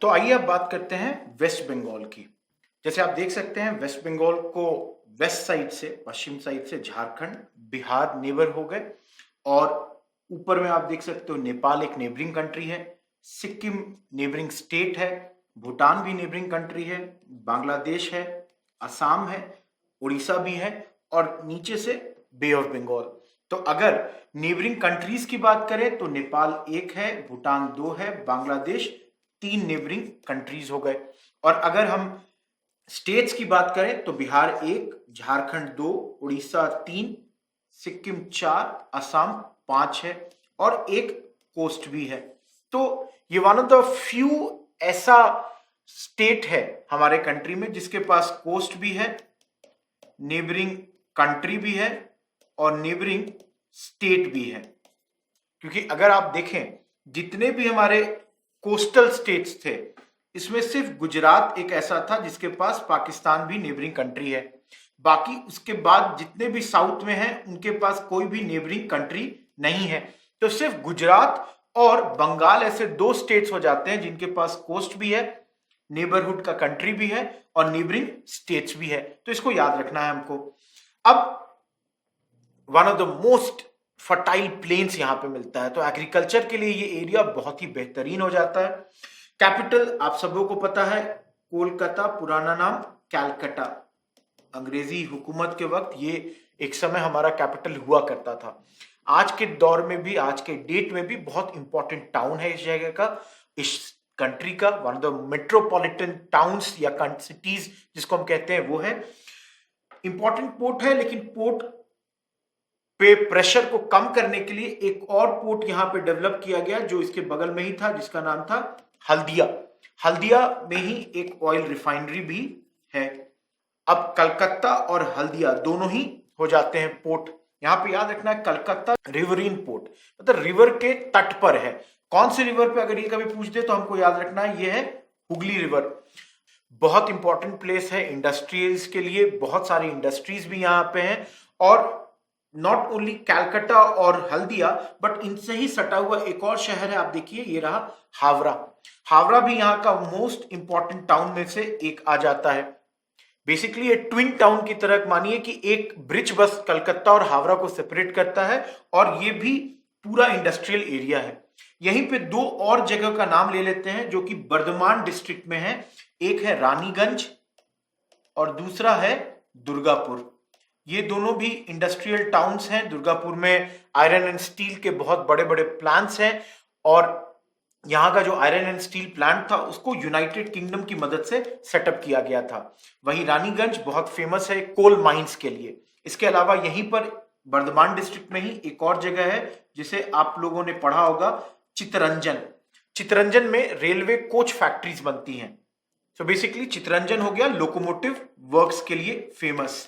तो आइए अब बात करते हैं वेस्ट बंगाल की। जैसे आप देख सकते हैं वेस्ट बंगाल को वेस्ट साइड से, पश्चिम साइड से झारखंड, बिहार नेबर हो गए और ऊपर में आप देख सकते हो नेपाल एक नेबरिंग कंट्री है, सिक्किम नेबरिंग स्टेट है, भूटान भी नेबरिंग कंट्री है, बांग्लादेश है, असम है, उड़ीसा भी है और नीचे से बे ऑफ बंगाल। तो अगर नेबरिंग कंट्रीज की बात करें तो नेपाल एक है, भूटान दो है, बांग्लादेश तीन नेबरिंग कंट्रीज हो गए। और अगर हम स्टेट्स की बात करें तो बिहार एक, झारखंड दो, उड़ीसा तीन, सिक्किम चार, असम पांच है और एक कोस्ट भी है। तो ये वन ऑफ द फ्यू ऐसा स्टेट है हमारे कंट्री में जिसके पास कोस्ट भी है, नेबरिंग कंट्री भी है और नेबरिंग स्टेट भी है। क्योंकि अगर आप देखें जितने भी हमारे कोस्टल स्टेट्स थे, इसमें सिर्फ गुजरात एक ऐसा था जिसके पास पाकिस्तान भी नेबरिंग कंट्री है। बाकी उसके बाद जितने भी साउथ में हैं उनके पास कोई भी नेबरिंग कंट्री नहीं है। तो सिर्फ गुजरात और बंगाल ऐसे दो स्टेट्स हो जाते हैं जिनके पास कोस्ट भी है, नेबरहुड का कंट्री भी है और नेबरिंग स्टेट्स भी है। तो इसको याद रखना है हमको। अब one of the most fertile planes यहां पे मिलता है, तो एग्रीकल्चर के लिए ये एरिया बहुत ही बेहतरीन हो जाता है। कैपिटल आप सबों को पता है कोलकाता, पुराना नाम कैलकटा। अंग्रेजी हुकूमत के वक्त ये एक समय हमारा कैपिटल हुआ करता था। आज के दौर में भी, आज के डेट में भी बहुत इंपॉर्टेंट टाउन है इस जगह का, इस कंट्री का। One of the metropolitan towns या सिटीज जिसको हम कहते हैं वो है। इंपॉर्टेंट पोर्ट है, लेकिन पोर्ट पे प्रेशर को कम करने के लिए एक और पोर्ट यहां पे डेवलप किया गया जो इसके बगल में ही था, जिसका नाम था हल्दिया। हल्दिया में ही एक ऑयल रिफाइनरी भी है। अब कलकत्ता और हल्दिया दोनों ही हो जाते हैं पोर्ट। यहां पे याद रखना है कलकत्ता रिवरीन पोर्ट, मतलब रिवर के तट पर है। कौन से रिवर पे, अगर ये कभी पूछ दे तो हमको याद रखना है ये है हुगली रिवर। बहुत इंपॉर्टेंट प्लेस है इंडस्ट्रीज के लिए, बहुत सारी इंडस्ट्रीज भी यहाँ पे हैं। और नॉट ओनली कैलकाटा और हल्दिया, बट इनसे ही सटा हुआ एक और शहर है, आप देखिए ये रहा हावड़ा। हावड़ा भी यहाँ का मोस्ट इंपॉर्टेंट टाउन में से एक आ जाता है। बेसिकली ये ट्विन टाउन की तरह मानिए कि एक ब्रिज बस कलकत्ता और हावड़ा को सेपरेट करता है और ये भी पूरा इंडस्ट्रियल एरिया है। यहीं पे दो और जगह का नाम ले लेते हैं जो कि बर्धमान डिस्ट्रिक्ट में है। एक है रानीगंज और दूसरा है दुर्गापुर। ये दोनों भी इंडस्ट्रियल टाउन्स हैं। दुर्गापुर में आयरन एंड स्टील के बहुत बड़े बड़े प्लांट्स हैं और यहाँ का जो आयरन एंड स्टील प्लांट था उसको यूनाइटेड किंगडम की मदद से सेटअप किया गया था। वहीं रानीगंज बहुत फेमस है कोल माइंस के लिए। इसके अलावा यहीं पर बर्धमान डिस्ट्रिक्ट में ही एक और जगह है जिसे आप लोगों ने पढ़ा होगा, चितरंजन। चितरंजन में रेलवे कोच फैक्ट्रीज बनती हैं। तो बेसिकली चितरंजन हो गया लोकोमोटिव वर्क्स के लिए फेमस।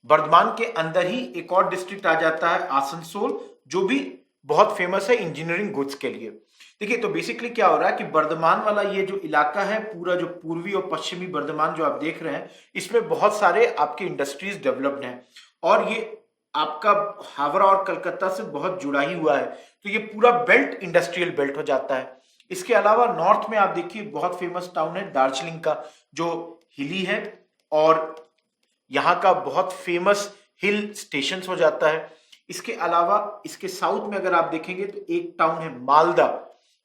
बर्धमान के अंदर ही एक और डिस्ट्रिक्ट आ जाता है आसनसोल, जो भी बहुत फेमस है इंजीनियरिंग गुड्स के लिए। देखिए तो बेसिकली क्या हो रहा है कि बर्धमान वाला ये जो इलाका है, पूरा जो पूर्वी और पश्चिमी बर्धमान जो आप देख रहे हैं, इसमें बहुत सारे आपके इंडस्ट्रीज डेवलप्ड हैं और ये आपका हावड़ा और कलकत्ता से बहुत जुड़ा ही हुआ है। तो ये पूरा बेल्ट इंडस्ट्रियल बेल्ट हो जाता है। इसके अलावा नॉर्थ में आप देखिए बहुत फेमस टाउन है दार्जिलिंग का, जो हिली है और यहाँ का बहुत फेमस हिल स्टेशन हो जाता है। इसके अलावा इसके साउथ में अगर आप देखेंगे तो एक टाउन है मालदा।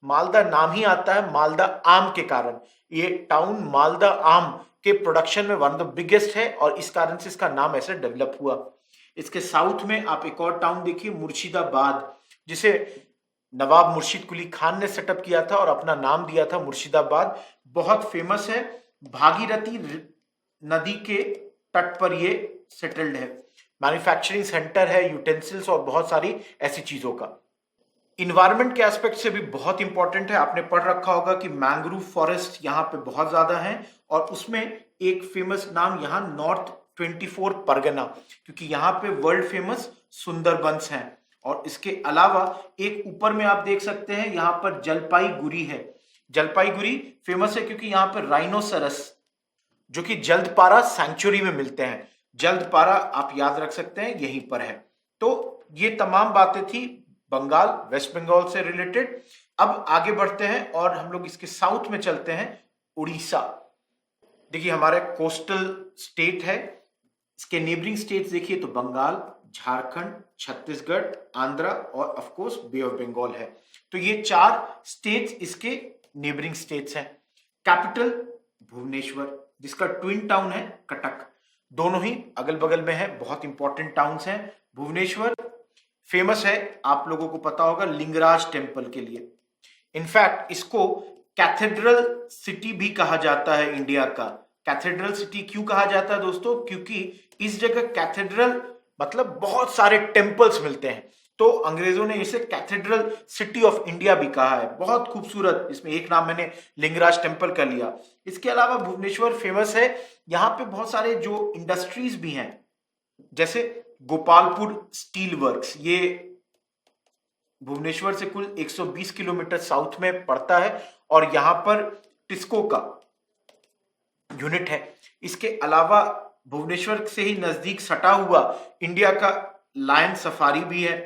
मालदा नाम ही आता है मालदा आम के कारण। ये टाउन मालदा आम के प्रोडक्शन में वन ऑफ द बिगेस्ट है और इस कारण से इसका नाम ऐसे डेवलप हुआ। इसके साउथ में आप एक और टाउन देखिए मुर्शिदाबाद, जिसे नवाब मुर्शिद कुली खान ने सेटअप किया था और अपना नाम दिया था मुर्शिदाबाद। बहुत फेमस है, भागीरथी नदी के तट पर ये सेटल्ड है। मैन्युफैक्चरिंग सेंटर है, यूटेंसिल्स और बहुत सारी ऐसी चीजों का। इन्वायरमेंट के एस्पेक्ट से भी बहुत इंपॉर्टेंट है। आपने पढ़ रखा होगा कि मैंग्रोव फॉरेस्ट यहाँ पे बहुत ज्यादा है और उसमें एक फेमस नाम यहाँ नॉर्थ 24 परगना, क्योंकि यहाँ पे वर्ल्ड फेमस सुंदरबंस हैं। और इसके अलावा एक ऊपर में आप देख सकते हैं यहाँ पर जलपाईगुड़ी है। जलपाईगुड़ी फेमस है क्योंकि यहाँ पर राइनोसरस जो कि जल्दपारा सैंक्चुरी में मिलते हैं। जल्दपारा आप याद रख सकते हैं यहीं पर है। तो ये तमाम बातें थी बंगाल, वेस्ट बंगाल से रिलेटेड। अब आगे बढ़ते हैं और हम लोग इसके साउथ में चलते हैं, उड़ीसा। देखिए हमारा कोस्टल स्टेट है, इसके नेबरिंग स्टेट्स देखिए तो बंगाल, झारखंड, छत्तीसगढ़, आंध्रा और of course bay of Bengal है। तो ये 4 स्टेट्स इसके नेबरिंग स्टेट्स हैं। कैपिटल भुवनेश्वर, जिसका ट्विन टाउन है कटक। दोनों ही अगल बगल में है, बहुत इंपॉर्टेंट टाउन्स हैं। भुवनेश्वर फेमस है, आप लोगों को पता होगा, लिंगराज टेम्पल के लिए। इनफैक्ट इसको कैथेड्रल सिटी भी कहा जाता है इंडिया का। कैथेड्रल सिटी क्यों कहा जाता है दोस्तों? क्योंकि इस जगह कैथेड्रल मतलब बहुत सारे टेम्पल्स मिलते हैं, तो अंग्रेजों ने इसे कैथेड्रल सिटी ऑफ इंडिया भी कहा है। बहुत खूबसूरत, इसमें एक नाम मैंने लिंगराज टेम्पल का लिया। इसके अलावा भुवनेश्वर फेमस है, यहाँ पे बहुत सारे जो इंडस्ट्रीज भी हैं, जैसे गोपालपुर स्टील वर्क्स, ये भुवनेश्वर से कुल 120 किलोमीटर साउथ में पड़ता है और यहां पर टिस्को का यूनिट है। इसके अलावा भुवनेश्वर से ही नजदीक सटा हुआ इंडिया का लायन सफारी भी है।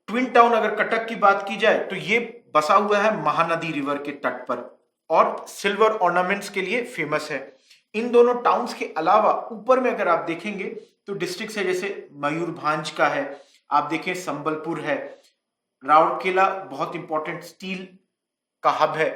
ट्विन टाउन अगर कटक की बात की जाए तो ये बसा हुआ है महानदी रिवर के तट पर और सिल्वर ऑर्नामेंट्स के लिए फेमस है। इन दोनों टाउन्स के अलावा ऊपर में अगर आप देखेंगे तो डिस्ट्रिक्ट है, जैसे मयूरभांज का है, आप देखें संबलपुर है, राउरकेला बहुत इंपॉर्टेंट स्टील का हब है,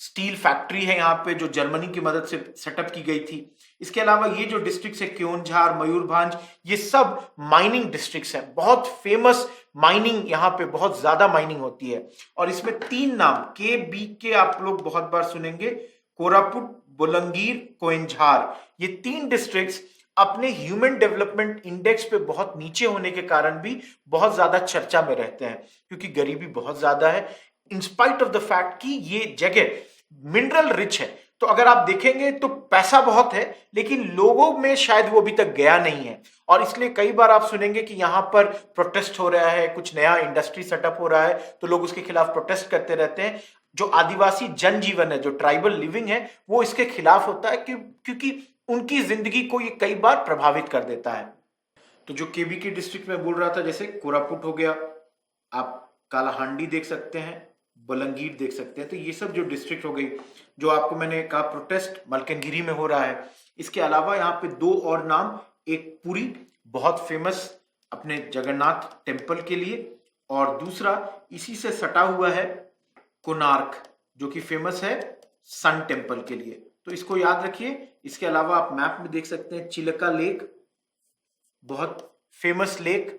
स्टील फैक्ट्री है यहाँ पे जो जर्मनी की मदद से सेटअप की गई थी। इसके अलावा ये जो डिस्ट्रिक्ट है क्योंझार, मयूरभांज, ये सब माइनिंग डिस्ट्रिक्ट्स हैं, बहुत फेमस माइनिंग, यहाँ पे बहुत ज्यादा माइनिंग होती है। और इसमें 3 नाम के बी के आप लोग बहुत बार सुनेंगे, कोरापुट, बोलंगीर, कोइंझार। ये 3 डिस्ट्रिक्ट्स अपने ह्यूमन डेवलपमेंट इंडेक्स पे बहुत नीचे होने के कारण भी बहुत ज्यादा चर्चा में रहते हैं, क्योंकि गरीबी बहुत ज्यादा है, इंस्पाइट ऑफ द फैक्ट कि ये जगह मिनरल रिच है। तो अगर आप देखेंगे तो पैसा बहुत है, लेकिन लोगों में शायद वो अभी तक गया नहीं है, और इसलिए कई बार आप सुनेंगे कि यहां पर प्रोटेस्ट हो रहा है, कुछ नया इंडस्ट्री सेटअप हो रहा है तो लोग उसके खिलाफ प्रोटेस्ट करते रहते हैं। जो आदिवासी जनजीवन है, जो ट्राइबल लिविंग है, वो इसके खिलाफ होता है क्योंकि उनकी जिंदगी को ये कई बार प्रभावित कर देता है। तो जो केबी के डिस्ट्रिक्ट में बोल रहा था, जैसे कोरापुट हो गया, आप कालाहांडी देख सकते हैं, बलंगीर देख सकते हैं, तो ये सब जो डिस्ट्रिक्ट हो गई, जो आपको मैंने कहा प्रोटेस्ट मलकनगिरी में हो रहा है। इसके अलावा यहाँ पे 2 और नाम, एक पुरी बहुत फेमस अपने जगन्नाथ टेम्पल के लिए, और दूसरा इसी से सटा हुआ है कोणार्क, जो कि फेमस है सन टेम्पल के लिए। तो इसको याद रखिए। इसके अलावा आप मैप में देख सकते हैं चिलका लेक, बहुत famous lake,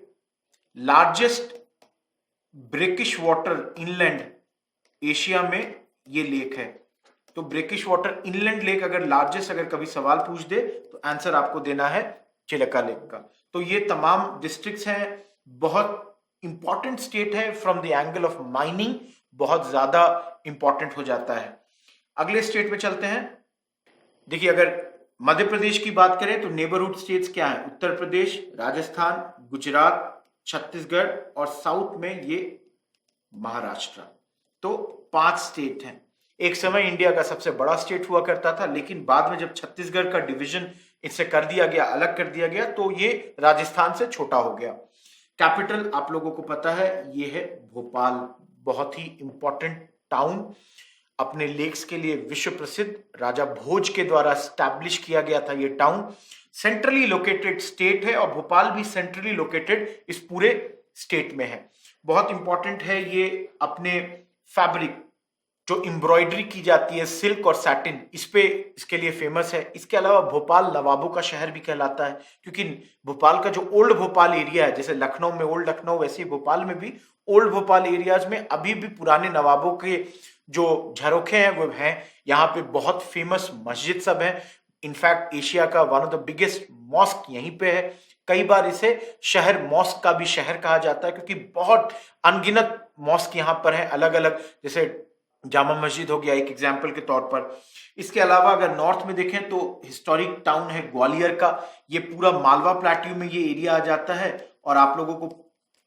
largest brackish water inland Asia में ये लेक है। तो ब्रेकिश वाटर इनलैंड लेक अगर लार्जेस्ट अगर कभी सवाल पूछ दे तो आंसर आपको देना है चिलका लेक का। तो ये तमाम डिस्ट्रिक्ट्स हैं, बहुत इंपॉर्टेंट स्टेट है from the angle of mining, बहुत ज्यादा इंपॉर्टेंट हो जाता है। अगले स्टेट में चलते हैं। देखिए अगर मध्य प्रदेश की बात करें तो नेबरहुड स्टेट्स क्या है? उत्तर प्रदेश, राजस्थान, गुजरात, छत्तीसगढ़ और साउथ में ये महाराष्ट्र। तो 5 स्टेट हैं। एक समय इंडिया का सबसे बड़ा स्टेट हुआ करता था, लेकिन बाद में जब छत्तीसगढ़ का डिवीजन इससे कर दिया गया, अलग कर दिया गया, तो ये राजस्थान से छोटा हो गया। कैपिटल आप लोगों को पता है ये है भोपाल, बहुत ही इंपॉर्टेंट टाउन, अपने लेक्स के लिए विश्व प्रसिद्ध, राजा भोज के द्वारा स्टैब्लिश किया गया था ये टाउन। सेंट्रली लोकेटेड स्टेट है और भोपाल भी सेंट्रली लोकेटेड इस पूरे स्टेट में है। बहुत इंपॉर्टेंट है ये अपने फैब्रिक, जो एम्ब्रॉयडरी की जाती है सिल्क और सैटिन, इस पे इसके लिए फेमस है। इसके अलावा भोपाल नवाबों का शहर भी कहलाता है, क्योंकि भोपाल का जो ओल्ड भोपाल एरिया है, जैसे लखनऊ में ओल्ड लखनऊ, वैसे ही भोपाल में भी ओल्ड भोपाल एरियाज में अभी भी पुराने नवाबों के जो झरोखे हैं वो हैं। यहाँ पे बहुत फेमस मस्जिद सब है, इनफैक्ट एशिया का one of the biggest mosque यहीं पे है। कई बार इसे शहर मॉस्क का भी शहर कहा जाता है, क्योंकि बहुत अनगिनत मॉस्क यहाँ पर हैं अलग अलग, जैसे जामा मस्जिद हो गया एक एग्जाम्पल के तौर पर। इसके अलावा अगर नॉर्थ में देखें तो हिस्टोरिक टाउन है ग्वालियर का, ये पूरा मालवा प्लेट्यू में ये एरिया आ जाता है। और आप लोगों को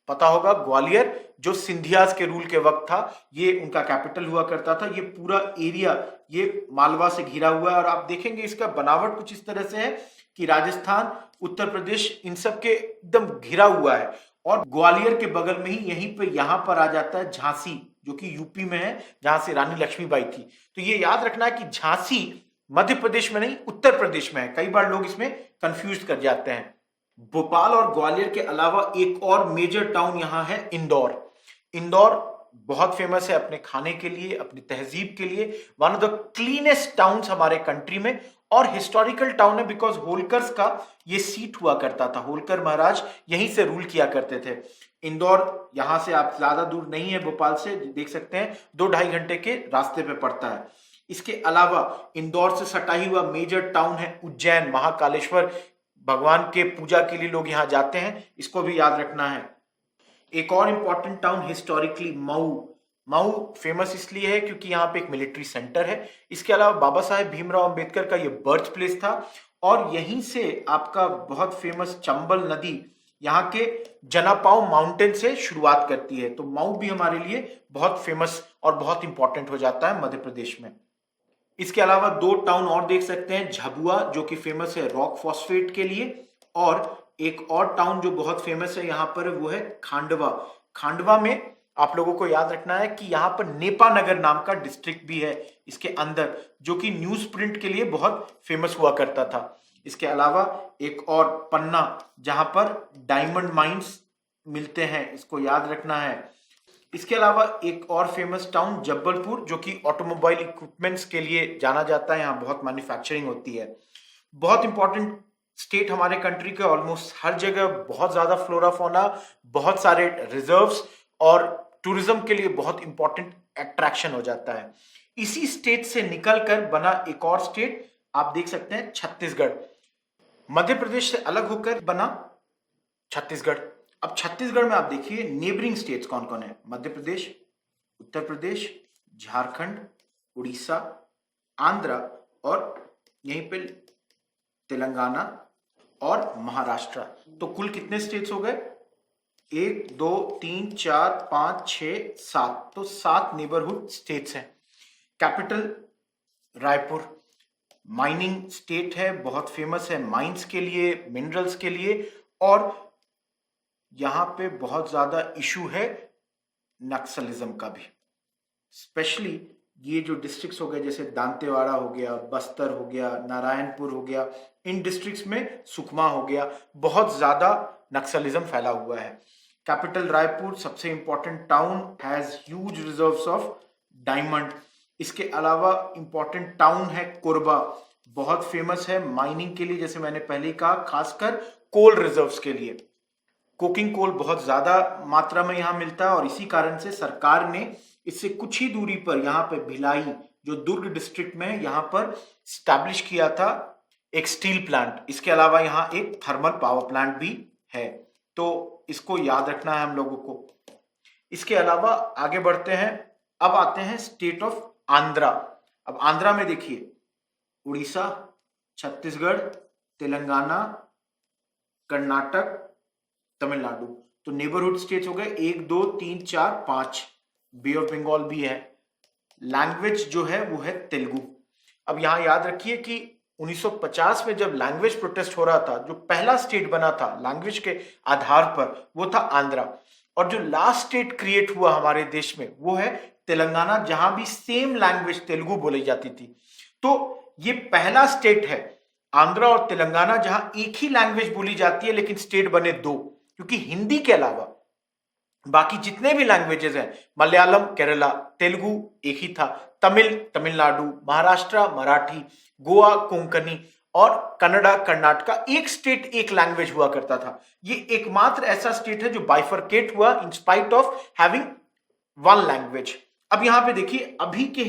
पता होगा ग्वालियर जो सिंधियाज के रूल के वक्त था, ये उनका कैपिटल हुआ करता था। ये पूरा एरिया ये मालवा से घिरा हुआ है, और आप देखेंगे इसका बनावट कुछ इस तरह से है कि राजस्थान, उत्तर प्रदेश, इन सब के एकदम घिरा हुआ है। और ग्वालियर के बगल में ही यहीं पे यहाँ पर आ जाता है झांसी, जो कि यूपी में है, जहां से रानी लक्ष्मीबाई थी। तो ये याद रखना है कि झांसी मध्य प्रदेश में नहीं, उत्तर प्रदेश में है। कई बार लोग इसमें कंफ्यूज कर जाते हैं। भोपाल और ग्वालियर के अलावा एक और मेजर टाउन यहां है इंदौर। इंदौर बहुत फेमस है अपने खाने के लिए, अपनी तहजीब के लिए। One of the cleanest towns हमारे कंट्री में, और हिस्टोरिकल टाउन है बिकॉज होलकर्स का ये सीट हुआ करता था। होलकर महाराज यहीं से रूल किया करते थे। इंदौर यहां से आप ज्यादा दूर नहीं है, भोपाल से देख सकते हैं 2-2.5 घंटे के रास्ते पे पड़ता है। इसके अलावा इंदौर से सटा ही हुआ मेजर टाउन है उज्जैन। महाकालेश्वर भगवान के पूजा के लिए लोग यहां जाते हैं, इसको भी याद रखना है। एक और important town historically Mau. Mau famous इसलिए है क्योंकि यहाँ पे एक मिलिट्री सेंटर है। इसके अलावा बाबा साहेब भीमराव अंबेडकर का ये बर्थ प्लेस था, और यहीं से आपका बहुत फेमस चंबल नदी यहाँ के जनापाव माउंटेन से शुरुआत करती है। तो मऊ भी हमारे लिए बहुत फेमस और बहुत इंपॉर्टेंट हो जाता है मध्य प्रदेश में। इसके अलावा 2 टाउन और देख सकते हैं, झबुआ जो कि फेमस है रॉक फॉस्फेट के लिए, और एक और टाउन जो बहुत फेमस है यहाँ पर, वो है खांडवा। खांडवा में आप लोगों को याद रखना है कि यहाँ पर नेपा नगर नाम का डिस्ट्रिक्ट भी है इसके अंदर, जो कि न्यूज प्रिंट के लिए बहुत फेमस हुआ करता था। इसके अलावा एक और पन्ना, जहां पर डायमंड माइंस मिलते हैं, इसको याद रखना है। इसके अलावा एक और फेमस टाउन जबलपुर, जो कि ऑटोमोबाइल इक्विपमेंट्स के लिए जाना जाता है। यहाँ बहुत मैन्युफैक्चरिंग होती है। बहुत इंपॉर्टेंट स्टेट हमारे कंट्री के, ऑलमोस्ट हर जगह बहुत ज्यादा फ्लोरा फौना, बहुत सारे रिजर्व्स, और टूरिज्म के लिए बहुत इंपॉर्टेंट अट्रैक्शन हो जाता है। इसी स्टेट से निकलकर बना एक और स्टेट आप देख सकते हैं, छत्तीसगढ़। मध्य प्रदेश से अलग होकर बना छत्तीसगढ़। अब छत्तीसगढ़ में आप देखिए नेबरिंग स्टेट्स कौन कौन है। मध्य प्रदेश, उत्तर प्रदेश, झारखंड, उड़ीसा, आंध्र, और यहीं पे तेलंगाना और महाराष्ट्र। तो कुल कितने स्टेट्स हो गए? 1 2 3 4 5 6 7। तो 7 नेबरहुड स्टेट्स हैं। कैपिटल रायपुर। माइनिंग स्टेट है, बहुत फेमस है माइंस के लिए, मिनरल्स के लिए, और यहां पे बहुत ज्यादा इशू है नक्सलिज्म का भी। स्पेशली ये जो डिस्ट्रिक्ट्स हो गए, जैसे दांतेवाड़ा हो गया, बस्तर हो गया, नारायणपुर हो गया, इन डिस्ट्रिक्ट्स में सुकमा हो गया, बहुत ज्यादा नक्सलिज्म फैला हुआ है। कैपिटल रायपुर सबसे important town, has huge reserves of diamond. इसके अलावा इंपॉर्टेंट टाउन है कोरबा, बहुत फेमस है माइनिंग के लिए, जैसे मैंने पहले ही कहा, खासकर कोल रिजर्व्स के लिए। कोकिंग कोल बहुत ज्यादा मात्रा में यहां मिलता है, और इसी कारण से सरकार ने इससे कुछ ही दूरी पर यहाँ पे भिलाई, जो दुर्ग डिस्ट्रिक्ट में है, यहाँ पर स्टैब्लिश किया था एक स्टील प्लांट। इसके अलावा यहाँ एक थर्मल पावर प्लांट भी है, तो इसको याद रखना है हम लोगों को। इसके अलावा आगे बढ़ते हैं, अब आते हैं स्टेट ऑफ आंध्रा। अब आंध्रा में देखिए उड़ीसा, छत्तीसगढ़, तेलंगाना, कर्नाटक, तमिलनाडु। तो नेबरहुड स्टेट्स हो गए 1 2 3 4 5। बे ऑफ बंगाल भी है। लैंग्वेज जो है वो है तेलुगु। अब यहां याद रखिए कि 1950 में जब लैंग्वेज प्रोटेस्ट हो रहा था, जो पहला स्टेट बना था लैंग्वेज के आधार पर, वो था आंध्रा। और जो लास्ट स्टेट क्रिएट हुआ हमारे देश में, वो है तेलंगाना, जहां भी सेम लैंग्वेज तेलुगु बोली जाती थी। तो ये पहला स्टेट है आंध्रा और तेलंगाना जहां एक ही लैंग्वेज बोली जाती है, लेकिन स्टेट बने 2, क्योंकि हिंदी के अलावा बाकी जितने भी लैंग्वेजेस हैं, मलयालम केरला, तेलुगु एक ही था, तमिल तमिलनाडु, महाराष्ट्र मराठी, गोवा कोंकणी, और कन्नड़ा कर्नाटका, एक स्टेट एक लैंग्वेज हुआ करता था। ये एकमात्र ऐसा स्टेट है जो बाइफरकेट हुआ in spite of having one language. अब यहां पे देखिए अभी के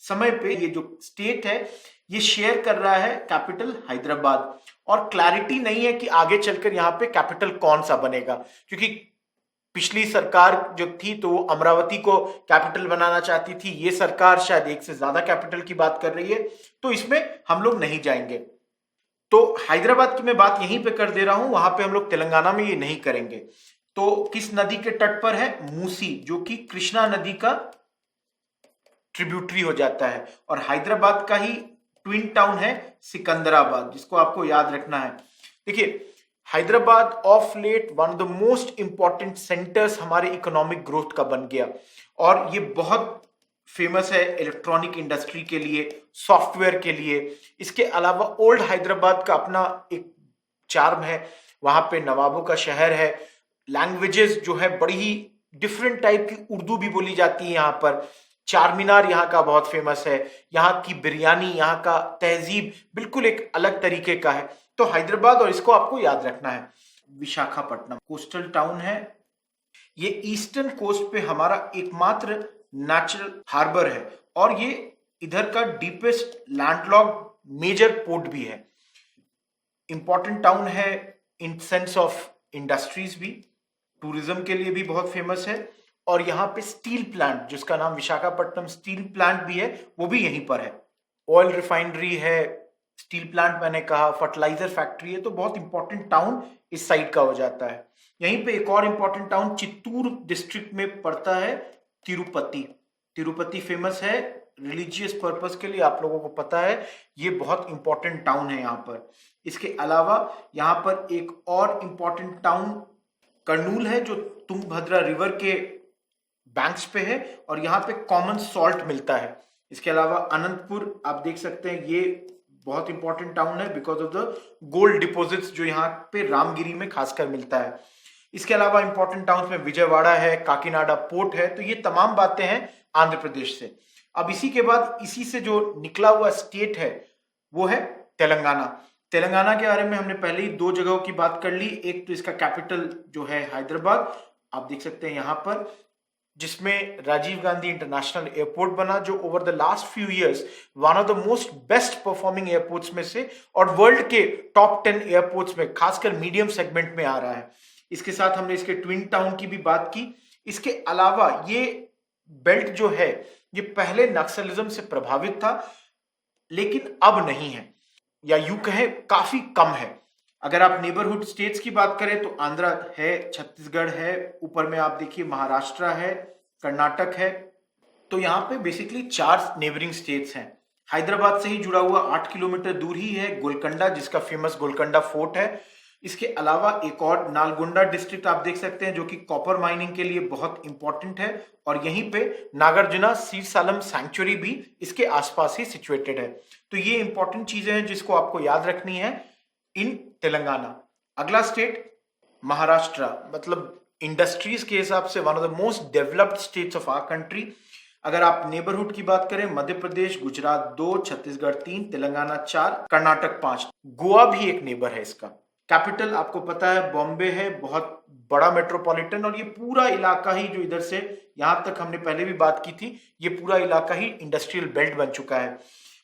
समय पे ये जो स्टेट है ये शेयर कर रहा है कैपिटल हैदराबाद, और क्लैरिटी नहीं है कि आगे चलकर यहां पे कैपिटल कौन सा बनेगा, क्योंकि पिछली सरकार जो थी तो वो अमरावती को कैपिटल बनाना चाहती थी। ये सरकार शायद एक से ज्यादा कैपिटल की बात कर रही है, तो इसमें हम लोग नहीं जाएंगे। तो हैदराबाद की मैं बात यहीं पे कर दे रहा हूं, वहां पे हम लोग तेलंगाना में ये नहीं करेंगे। तो किस नदी के तट पर है? मूसी, जो कि कृष्णा नदी का ट्रिब्यूटरी हो जाता है। और हैदराबाद का ही ट्विन टाउन है सिकंदराबाद, जिसको आपको याद रखना है। देखिए Hyderabad of let one of the most important centres हमारे इकोनॉमिक ग्रोथ का बन गया, और ये बहुत फेमस है इलेक्ट्रॉनिक इंडस्ट्री के लिए, सॉफ्टवेयर के लिए। इसके अलावा ओल्ड हैदराबाद का अपना एक चार्म है, वहां पे नवाबों का शहर है। लैंग्वेजेस जो है बड़ी ही डिफरेंट टाइप की उर्दू भी बोली जाती है यहाँ पर। चार मीनार यहाँ का बहुत फेमस है, यहाँ की बिरयानी, यहाँ का तहजीब बिल्कुल एक अलग तरीके का है। तो हैदराबाद, और इसको आपको याद रखना है, विशाखापट्टनम कोस्टल टाउन है। ये ईस्टर्न कोस्ट पे हमारा एकमात्र नेचुरल हार्बर है, और ये इधर का डीपेस्ट लैंडलॉक्ड मेजर पोर्ट भी है। इंपॉर्टेंट टाउन है इन सेंस ऑफ इंडस्ट्रीज भी, टूरिज्म के लिए भी बहुत फेमस है। और यहाँ पे स्टील प्लांट, जिसका नाम विशाखापट्टनम स्टील प्लांट भी है, वो भी यहीं पर है। ऑयल रिफाइनरी है, स्टील प्लांट मैंने कहा, फर्टिलाइजर फैक्ट्री है। तो बहुत इंपॉर्टेंट टाउन इस साइड का हो जाता है। यहीं पे एक और इंपॉर्टेंट टाउन चित्तूर डिस्ट्रिक्ट में पड़ता है, तिरुपति। तिरुपति फेमस है रिलीजियस पर्पस के लिए, आप लोगों को पता है, ये बहुत इंपॉर्टेंट टाउन है यहाँ पर। इसके अलावा यहाँ पर एक और इंपॉर्टेंट टाउन कर्नूल है, जो तुंगभद्रा रिवर के बैंक्स पे है, और यहाँ पे कॉमन सॉल्ट मिलता है। इसके अलावा अनंतपुर आप देख सकते हैं, ये बहुत इंपॉर्टेंट टाउन है because of the gold deposits जो यहाँ पे रामगिरी में खासकर मिलता है। इसके अलावा इंपॉर्टेंट टाउन में विजयवाड़ा है, काकीनाडा पोर्ट है। तो ये तमाम बातें हैं आंध्र प्रदेश से। अब इसी के बाद इसी से जो निकला हुआ स्टेट है वो है तेलंगाना। तेलंगाना के बारे में हमने पहले ही दो जगहों की बात कर ली। एक तो इसका कैपिटल जो है हैदराबाद, आप देख सकते हैं यहाँ पर, जिसमें राजीव गांधी इंटरनेशनल एयरपोर्ट बना, जो over the last few years one of the most best performing airports में से, और वर्ल्ड के टॉप 10 एयरपोर्ट्स में, खासकर मीडियम सेगमेंट में आ रहा है। इसके साथ हमने इसके ट्विन टाउन की भी बात की। इसके अलावा ये बेल्ट जो है ये पहले नक्सलिज्म से प्रभावित था, लेकिन अब नहीं है, या यूं कहें काफी कम है। अगर आप नेबरहुड स्टेट्स की बात करें तो आंध्रा है, छत्तीसगढ़ है, ऊपर में आप देखिए महाराष्ट्र है, कर्नाटक है। तो यहाँ पे बेसिकली 4 नेबरिंग स्टेट्स हैं। हैदराबाद से ही जुड़ा हुआ 8 किलोमीटर दूर ही है गोलकंडा, जिसका फेमस गोलकंडा फोर्ट है। इसके अलावा एक और नालगोंडा डिस्ट्रिक्ट आप देख सकते हैं, जो कि कॉपर माइनिंग के लिए बहुत इंपॉर्टेंट है, और यहीं पे नागार्जुना सीरसालम सैंक्चुरी भी इसके आसपास ही सिचुएटेड है। तो ये इंपॉर्टेंट चीजें हैं जिसको आपको याद रखनी है इन तेलंगाना। अगला स्टेट महाराष्ट्र, मतलब इंडस्ट्रीज के हिसाब से one of the most developed states of our country. अगर आप नेबरहुड की बात करें, मध्य प्रदेश, गुजरात 2, छत्तीसगढ़ 3, तेलंगाना 4, कर्नाटक 5, गोवा भी एक नेबर है इसका। कैपिटल आपको पता है बॉम्बे है, बहुत बड़ा मेट्रोपॉलिटन, और ये पूरा इलाका ही जो इधर से यहां तक हमने पहले भी बात की थी, ये पूरा इलाका ही इंडस्ट्रियल बेल्ट बन चुका है।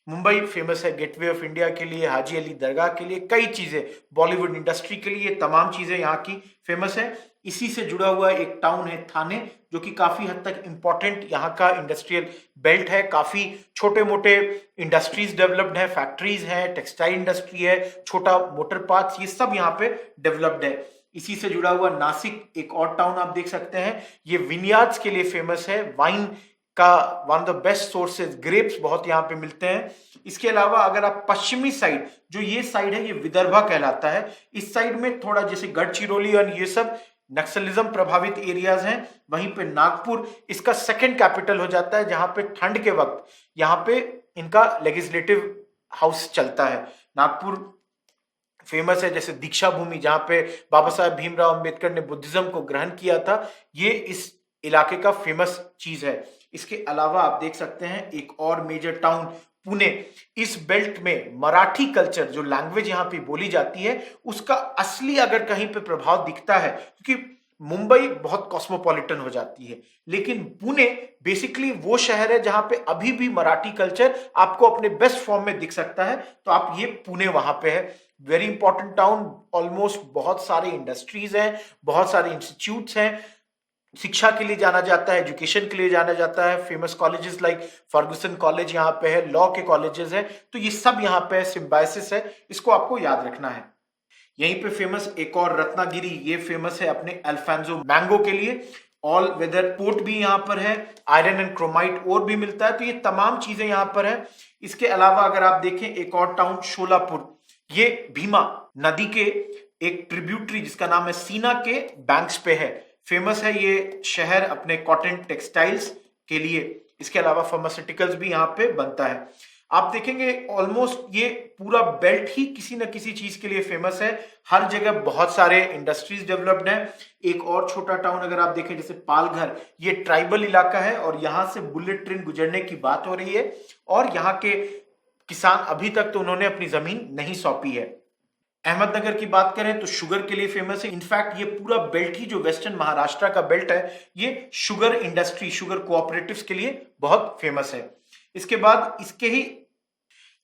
मुंबई फेमस है गेटवे ऑफ इंडिया के लिए, हाजी अली दरगाह के लिए, कई चीजें, बॉलीवुड इंडस्ट्री के लिए, तमाम चीजें यहाँ की फेमस है। इसी से जुड़ा हुआ एक टाउन है थाने, जो कि काफी हद तक इंपॉर्टेंट यहाँ का इंडस्ट्रियल बेल्ट है। काफी छोटे मोटे इंडस्ट्रीज डेवलप्ड है, फैक्ट्रीज है, टेक्सटाइल इंडस्ट्री है, छोटा मोटर पार्ट्स, ये सब यहाँ पे डेवलप्ड है। इसी से जुड़ा हुआ नासिक एक और टाउन आप देख सकते हैं, ये विनयार्ड्स के लिए फेमस है, वाइन का one of the best sources, grapes बहुत यहाँ पे मिलते हैं। इसके अलावा अगर आप पश्चिमी साइड, जो ये साइड है ये विदर्भा कहलाता है, इस साइड में थोड़ा जैसे गढ़चिरौली और ये सब नक्सलिज्म प्रभावित एरियाज हैं। वहीं पे नागपुर इसका सेकंड कैपिटल हो जाता है, जहां पे ठंड के वक्त यहाँ पे इनका लेजिस्लेटिव हाउस चलता है। नागपुर फेमस है जैसे दीक्षा भूमि, जहां पे बाबा साहेब भीमराव अंबेडकर ने बुद्धिज्म को ग्रहण किया था, ये इस इलाके का फेमस चीज है। इसके अलावा आप देख सकते हैं एक और मेजर टाउन पुणे। इस बेल्ट में मराठी कल्चर, जो लैंग्वेज यहाँ पे बोली जाती है, उसका असली अगर कहीं पे प्रभाव दिखता है, क्योंकि मुंबई बहुत कॉस्मोपॉलिटन हो जाती है, लेकिन पुणे बेसिकली वो शहर है जहां पे अभी भी मराठी कल्चर आपको अपने बेस्ट फॉर्म में दिख सकता है। तो आप ये पुणे वहां पे है, वेरी इंपॉर्टेंट टाउन। ऑलमोस्ट बहुत सारे इंडस्ट्रीज हैं, बहुत सारे इंस्टीट्यूट्स हैं, शिक्षा के लिए जाना जाता है, एजुकेशन के लिए जाना जाता है। Famous colleges like Ferguson college यहाँ पे है, लॉ के कॉलेजेस हैं। तो ये सब यहाँ पे सिम्बायसिस है, इसको आपको याद रखना है। यहीं पे फेमस एक और रत्नागिरी, ये फेमस है अपने अल्फांसो मैंगो के लिए। ऑल वेदर पोर्ट भी यहाँ पर है, आयरन एंड क्रोमाइट और भी मिलता है। तो ये तमाम चीजें यहाँ पर है। इसके अलावा अगर आप देखें एक और टाउन शोलापुर, ये भीमा नदी के एक ट्रिब्यूटरी जिसका नाम है सीना के बैंक्स पे है, फेमस है ये शहर अपने कॉटन टेक्सटाइल्स के लिए। इसके अलावा फार्मास्यूटिकल्स भी यहाँ पे बनता है। आप देखेंगे ऑलमोस्ट ये पूरा बेल्ट ही किसी न किसी चीज के लिए फेमस है। हर जगह बहुत सारे इंडस्ट्रीज डेवलप्ड हैं। एक और छोटा टाउन अगर आप देखें जैसे पालघर, ये ट्राइबल इलाका है और यहां से बुलेट ट्रेन गुजरने की बात हो रही है और यहाँ के किसान अभी तक तो उन्होंने अपनी जमीन नहीं सौंपी है। अहमदनगर की बात करें तो शुगर के लिए फेमस है। इनफैक्ट ये पूरा बेल्ट ही जो वेस्टर्न महाराष्ट्र का बेल्ट है, ये शुगर इंडस्ट्री, शुगर कोऑपरेटिव्स के लिए बहुत फेमस है। इसके बाद इसके ही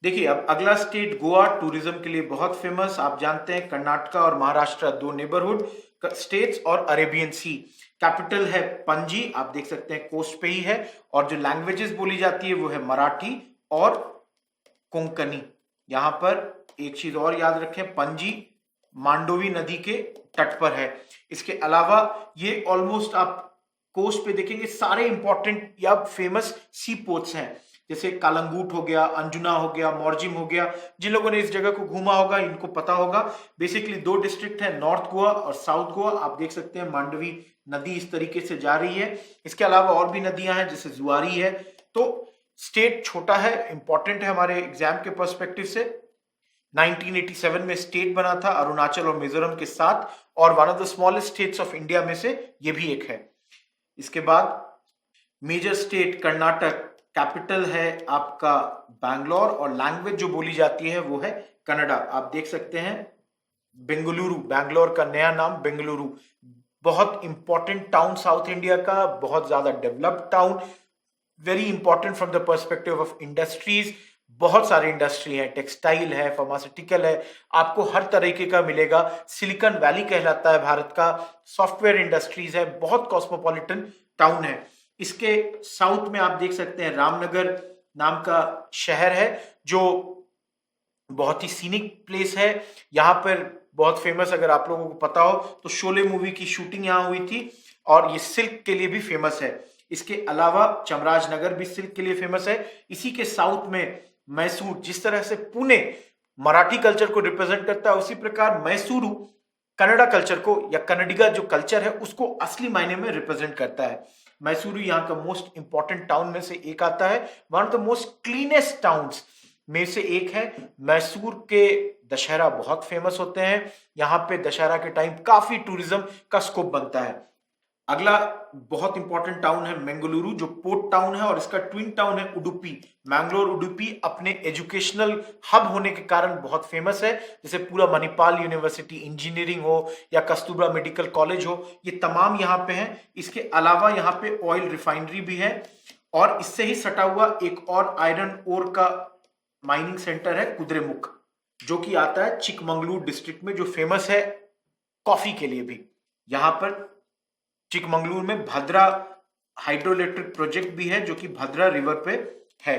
देखिए, अब अगला स्टेट गोवा टूरिज्म के लिए बहुत फेमस। आप जानते हैं कर्नाटका और महाराष्ट्र दो नेबरहुड स्टेट्स और अरेबियन सी। कैपिटल है पणजी, आप देख सकते हैं कोस्ट पे ही है। और जो लैंग्वेजेस बोली जाती है वो है मराठी और कोंकणी। यहां पर एक चीज और याद रखें, पणजी मांडोवी नदी के तट पर है। इसके अलावा ये ऑलमोस्ट आप कोस्ट पे देखेंगे सारे इंपॉर्टेंट या फेमस सी पोर्ट्स हैं, जैसे कालंगूट हो गया, अंजुना हो गया, मोरजिम हो गया। जिन लोगों ने इस जगह को घूमा होगा इनको पता होगा। बेसिकली दो डिस्ट्रिक्ट है, नॉर्थ गोवा और साउथ गोवा। आप देख सकते हैं मांडवी नदी इस तरीके से जा रही है। इसके अलावा और भी नदियां हैं जैसे जुआरी है। तो स्टेट छोटा है, इंपॉर्टेंट है हमारे एग्जाम के पर्सपेक्टिव से। 1987 में स्टेट बना था अरुणाचल और मिजोरम के साथ और one of the smallest states of India में से ये भी एक है। इसके बाद मेजर स्टेट कर्नाटक, कैपिटल है आपका बैंगलोर और लैंग्वेज जो बोली जाती है वो है कन्नड़ा। आप देख सकते हैं बेंगलुरु, बैंगलोर का नया नाम बेंगलुरु। बहुत इंपॉर्टेंट टाउन साउथ इंडिया का, बहुत ज्यादा developed town, very important from the perspective of industries. बहुत सारी इंडस्ट्री है, टेक्सटाइल है, फार्मास्यूटिकल है, आपको हर तरीके का मिलेगा। सिलिकॉन वैली कहलाता है भारत का। सॉफ्टवेयर इंडस्ट्रीज है, बहुत कॉस्मोपॉलिटन टाउन है। इसके साउथ में आप देख सकते हैं रामनगर नाम का शहर है जो बहुत ही सीनिक प्लेस है। यहाँ पर बहुत फेमस, अगर आप लोगों को पता हो तो शोले मूवी की शूटिंग यहाँ हुई थी और ये सिल्क के लिए भी फेमस है। इसके अलावा चामराजनगर भी सिल्क के लिए फेमस है। इसी के साउथ में मैसूर, जिस तरह से पुणे मराठी कल्चर को रिप्रेजेंट करता है उसी प्रकार मैसूरू कन्नड़ा कल्चर को या कन्नडिगा जो कल्चर है उसको असली मायने में रिप्रेजेंट करता है। मैसूरू यहाँ का मोस्ट इंपॉर्टेंट टाउन में से एक आता है। One of the most cleanest towns में से एक है। मैसूर के दशहरा बहुत फेमस होते हैं। यहाँ पे दशहरा के टाइम काफी टूरिज्म का स्कोप बनता है। अगला बहुत इंपॉर्टेंट टाउन है मंगलुरु, जो पोर्ट टाउन है और इसका ट्विन टाउन है उडुपी। मैंगलोर उडुपी अपने एजुकेशनल हब होने के कारण बहुत फेमस है। जैसे पूरा मणिपाल यूनिवर्सिटी इंजीनियरिंग हो या कस्तूरबा मेडिकल कॉलेज हो, ये तमाम यहाँ पे हैं। इसके अलावा यहाँ पे ऑयल रिफाइनरी भी है और इससे ही सटा हुआ एक और आयरन ओर का माइनिंग सेंटर है कुद्रेमुख, जो कि आता है चिकमंगलूर डिस्ट्रिक्ट में, जो फेमस है कॉफी के लिए भी। यहाँ पर चिकमंगलूर में भद्रा हाइड्रो इलेक्ट्रिक प्रोजेक्ट भी है जो कि भद्रा रिवर पे है।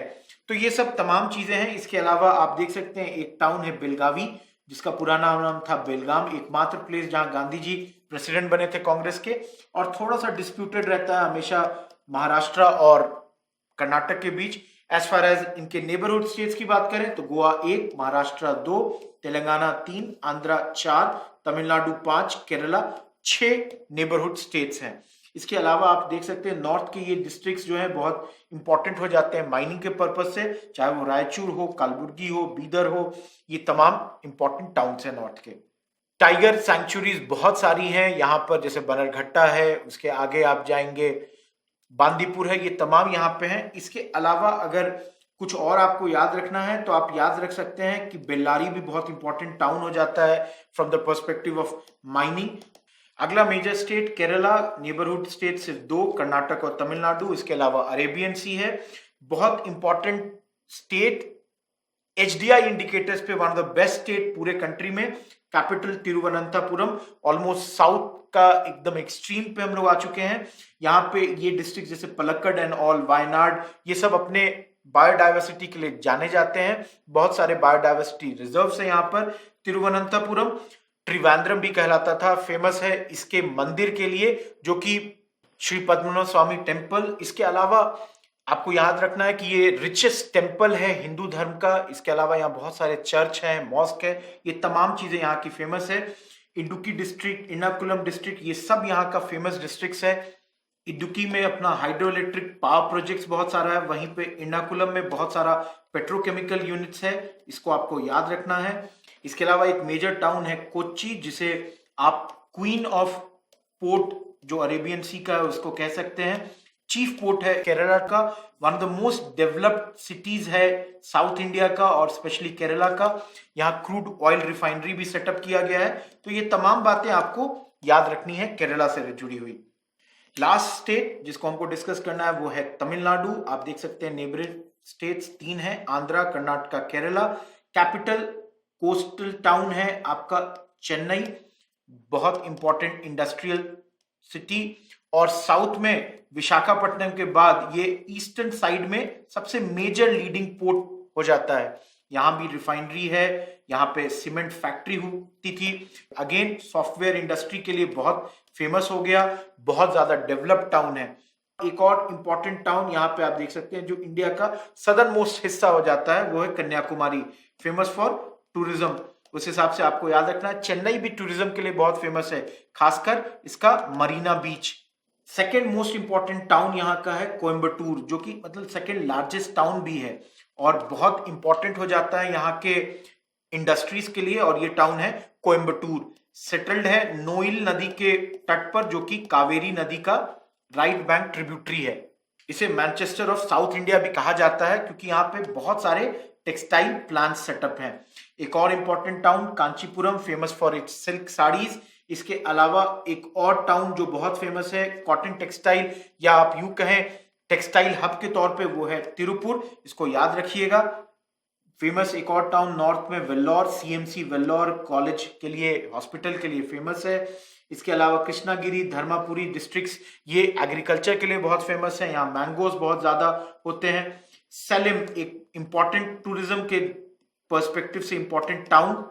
तो ये सब तमाम चीजें हैं। इसके अलावा आप देख सकते हैं एक टाउन है बेलगावी, जिसका पुराना नाम था बेलगाम, एकमात्र प्लेस जहां गांधी जी प्रेसिडेंट बने थे कांग्रेस के। और थोड़ा सा डिस्प्यूटेड रहता है हमेशा महाराष्ट्र और कर्नाटक के बीच। एज फार एज इनके नेबरहुड स्टेट्स की बात करें तो गोवा 1, महाराष्ट्र 2, तेलंगाना 3, आंध्रा 4, तमिलनाडु 5, केरला 6 नेबरहुड स्टेट्स हैं। इसके अलावा आप देख सकते हैं नॉर्थ के ये डिस्ट्रिक्ट्स जो हैं बहुत इंपॉर्टेंट हो जाते हैं माइनिंग के पर्पज से, चाहे वो रायचूर हो, कलबुर्गी हो, बीदर हो, ये तमाम इंपॉर्टेंट टाउन्स हैं नॉर्थ के। टाइगर सैंक्चुरीज बहुत सारी हैं यहाँ पर, जैसे बनरघट्टा है, उसके आगे आप जाएंगे बांदीपुर है, ये तमाम यहाँ पे हैं। इसके अलावा अगर कुछ और आपको याद रखना है तो आप याद रख सकते हैं कि बेल्लारी भी बहुत इंपॉर्टेंट टाउन हो जाता है from the perspective of mining. अगला major state Kerala, neighbourhood state सिर्फ 2, कर्नाटक और तमिलनाडु। इसके अलावा अरेबियन सी है। बहुत इंपॉर्टेंट स्टेट, एचडीआई इंडिकेटर्स पे one of the best state पूरे कंट्री में। कैपिटल तिरुवनंतपुरम, ऑलमोस्ट साउथ का एकदम एक्सट्रीम पे हम लोग आ चुके हैं। यहाँ पे ये डिस्ट्रिक्ट जैसे पलक्कड़ एंड ऑल, वायनाड, ये सब अपने बायोडाइवर्सिटी के लिए जाने जाते हैं। बहुत सारे बायोडाइवर्सिटी रिजर्व्स है यहाँ पर। तिरुवनंतपुरम त्रिवेंद्रम भी कहलाता था, फेमस है इसके मंदिर के लिए जो कि श्री पद्मनाभ स्वामी टेम्पल। इसके अलावा आपको याद रखना है कि ये रिचेस्ट टेम्पल है हिंदू धर्म का। इसके अलावा यहाँ बहुत सारे चर्च हैं, मॉस्क है, ये तमाम चीजें यहाँ की फेमस है। इडुक्की डिस्ट्रिक्ट, एर्नाकुलम डिस्ट्रिक्ट, ये सब यहाँ का फेमस डिस्ट्रिक्ट है। इडुक्की में अपना हाइड्रो इलेक्ट्रिक पावर प्रोजेक्ट्स बहुत सारा है, वहीं पे एर्नाकुलम में बहुत सारा पेट्रोकेमिकल यूनिट्स है, इसको आपको याद रखना है। इसके अलावा एक मेजर टाउन है कोच्चि, जिसे आप क्वीन ऑफ पोर्ट जो अरेबियन सी का है उसको कह सकते हैं। चीफ पोर्ट है केरला का, one of the most developed cities है साउथ इंडिया का और स्पेशली केरला का। यहाँ क्रूड ऑयल रिफाइनरी भी सेटअप किया गया है। तो ये तमाम बातें आपको याद रखनी है केरला से जुड़ी हुई। लास्ट स्टेट जिसको हमको डिस्कस करना है वो है तमिलनाडु। आप देख सकते हैं नेबरिंग स्टेट्स 3 हैं, Andhra, Karnataka, Kerala. Capital coastal town है आपका चेन्नई, बहुत इंपॉर्टेंट इंडस्ट्रियल सिटी। और साउथ में विशाखापट्टनम के बाद ये ईस्टर्न साइड में सबसे मेजर लीडिंग पोर्ट हो जाता है। यहाँ भी रिफाइनरी है, यहाँ पे सीमेंट फैक्ट्री होती थी। अगेन सॉफ्टवेयर इंडस्ट्री के लिए बहुत फेमस हो गया, बहुत ज्यादा डेवलप्ड टाउन है। एक और इंपॉर्टेंट टाउन यहाँ पे आप देख सकते हैं जो इंडिया का सदर्न मोस्ट हिस्सा हो जाता है, वो है कन्याकुमारी, फेमस फॉर टूरिज्म। उस हिसाब से आपको याद रखना है। चेन्नई भी टूरिज्म के लिए बहुत फेमस है, खासकर इसका मरीना बीच। सेकेंड मोस्ट इंपॉर्टेंट टाउन यहाँ का है कोयम्बटूर, जो कि मतलब सेकेंड लार्जेस्ट टाउन भी है और बहुत इंपॉर्टेंट हो जाता है यहाँ के इंडस्ट्रीज के लिए। और ये टाउन है कोयम्बटूर, सेटल्ड है नोइल नदी के तट पर, जो कि कावेरी नदी का राइट बैंक ट्रिब्यूटरी है। इसे मैनचेस्टर ऑफ साउथ इंडिया भी कहा जाता है क्योंकि यहाँ पे बहुत सारे टेक्सटाइल प्लांट सेटअप हैं। एक और important town Kanchipuram, famous for its silk saris. इसके अलावा एक और टाउन जो बहुत फेमस है कॉटन टेक्सटाइल, या आप यूं कहें टेक्सटाइल हब के तौर पे, वो है तिरुपुर, इसको याद रखिएगा। फेमस एक और टाउन नॉर्थ में वेल्लोर, सीएमसी वेल्लोर कॉलेज के लिए, हॉस्पिटल के लिए फेमस है। इसके अलावा कृष्णागिरी, धर्मापुरी डिस्ट्रिक्ट्स ये एग्रीकल्चर के लिए बहुत फेमस है, यहाँ मैंगोज बहुत ज्यादा होते हैं। सेलिम एक इंपॉर्टेंट टूरिज्म के पर्सपेक्टिव से इंपॉर्टेंट टाउन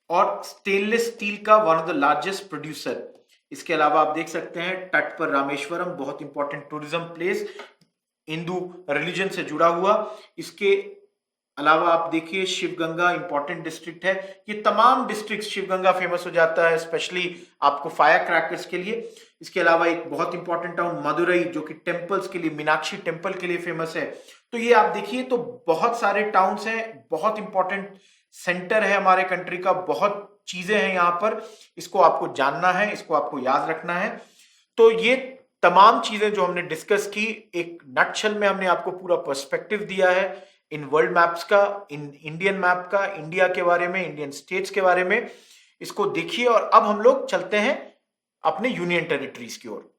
और स्टेनलेस स्टील का one of the largest producer. इसके अलावा आप देख सकते हैं तट पर रामेश्वरम, बहुत important tourism place, Hindu religion से जुड़ा हुआ। इसके अलावा आप देखिए शिवगंगा इंपॉर्टेंट डिस्ट्रिक्ट है। ये तमाम डिस्ट्रिक्ट शिवगंगा फेमस हो जाता है स्पेशली आपको फायर क्रैकर्स के लिए। इसके अलावा एक बहुत इंपॉर्टेंट टाउन मदुरई, जो कि टेम्पल्स के लिए, मीनाक्षी टेम्पल के लिए फेमस है। तो ये आप देखिए तो बहुत सारे टाउन्स हैं, बहुत इंपॉर्टेंट सेंटर है हमारे कंट्री का, बहुत चीजें हैं यहाँ पर। इसको आपको जानना है, इसको आपको याद रखना है। तो ये तमाम चीजें जो हमने डिस्कस की, एक नटशेल में हमने आपको पूरा पर्सपेक्टिव दिया है इन वर्ल्ड मैप्स का, इन इंडियन मैप का, इंडिया के बारे में, इंडियन स्टेट्स के बारे में। इसको देखिए और अब हम लोग चलते हैं अपने यूनियन टेरिटरीज की ओर।